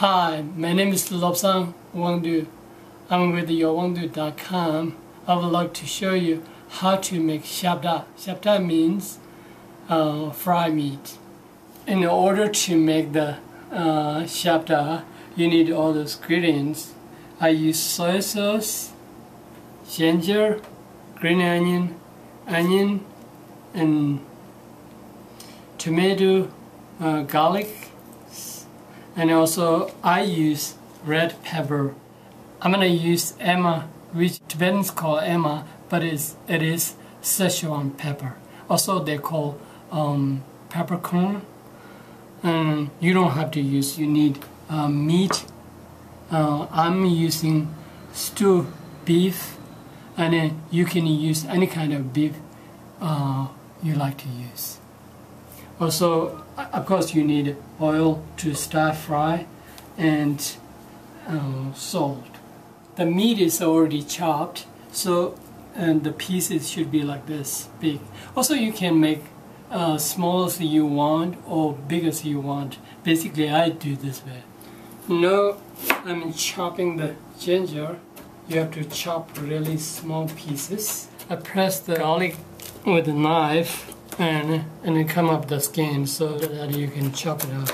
Hi, my name is Lobsang Wangdu. I'm with yourwangdu.com. I would like to show you how to make Shaptra. Shaptra means fried meat. In order to make the Shaptra, you need all those ingredients. I use soy sauce, ginger, green onion, and tomato, garlic, and also I use red pepper. I'm gonna use Emma, which Tibetans call Emma, but it is Szechuan pepper. Also they call peppercorn. And you don't have to use, you need meat. I'm using stew beef, and then you can use any kind of beef you like to use. Also, of course, you need oil to stir fry and salt. The meat is already chopped, so and the pieces should be like this big. Also, you can make small as you want or big as you want. Basically, I do this way. Now I'm chopping the ginger. You have to chop really small pieces. I press the garlic with a knife and then come up the skin so that you can chop it up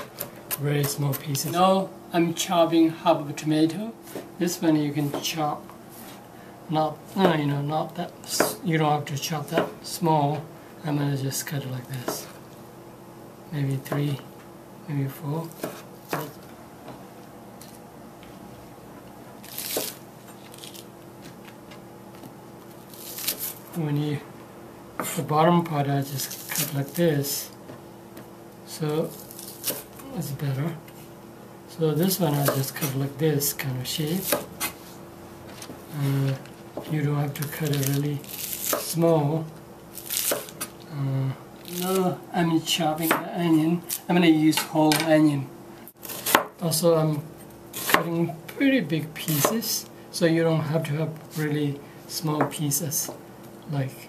very small pieces. Now I'm chopping half of a tomato. This one you can chop not that, you don't have to chop that small. I'm gonna just cut it like this. Maybe 3, maybe 4. The bottom part I just cut like this, so it's better. So this one I just cut like this kind of shape. You don't have to cut it really small. Now I'm chopping the onion. I'm going to use whole onion. Also I'm cutting pretty big pieces, so you don't have to have really small pieces like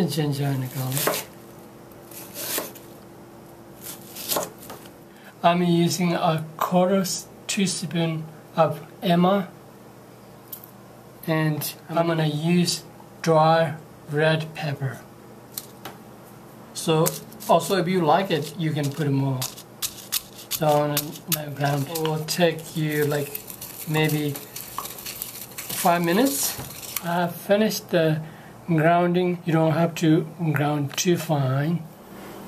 ginger and garlic. I'm using a 1/4 teaspoon of Emma, and I'm going to use dry red pepper. So also if you like it, you can put more down in the ground. It will take you like maybe 5 minutes. I finished the grounding. You don't have to ground too fine.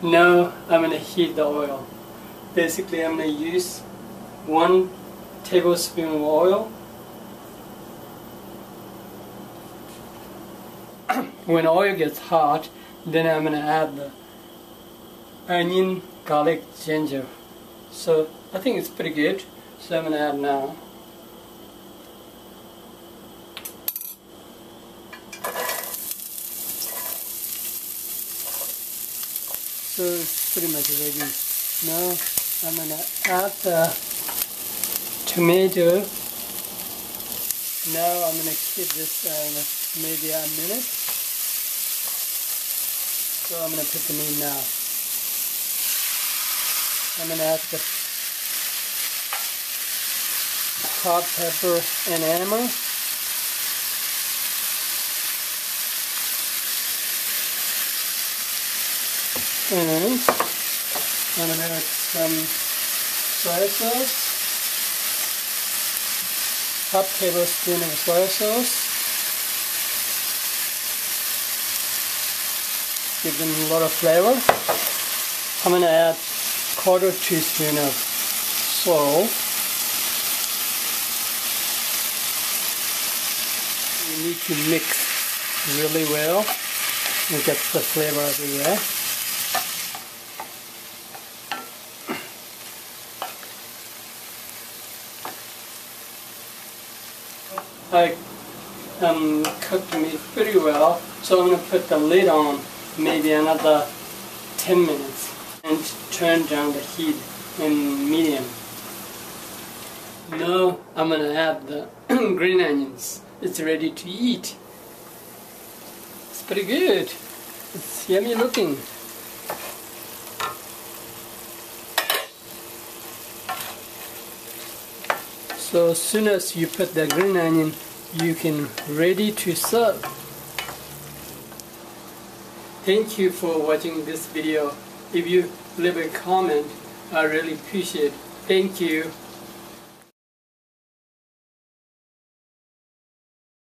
Now I'm going to heat the oil. Basically I'm going to use 1 tablespoon of oil. When oil gets hot, then I'm going to add the onion, garlic, ginger. So I think it's pretty good. So I'm going to add now. So it's pretty much ready. Now I'm going to add the tomato. Now I'm going to keep this maybe a minute. So I'm going to put the meat now. I'm going to add the hot pepper and Emma. And I'm going to add some soy sauce. Half tablespoon of soy sauce. Give them a lot of flavor. I'm going to add 1/4 teaspoon of salt. You need to mix really well and get the flavor everywhere. I cooked the meat pretty well, so I'm going to put the lid on maybe another 10 minutes and turn down the heat in medium. Now I'm going to add the green onions. It's ready to eat. It's pretty good. It's yummy looking. So as soon as you put the green onion, you can ready to serve. Thank you for watching this video. If you leave a comment, I really appreciate it. Thank you.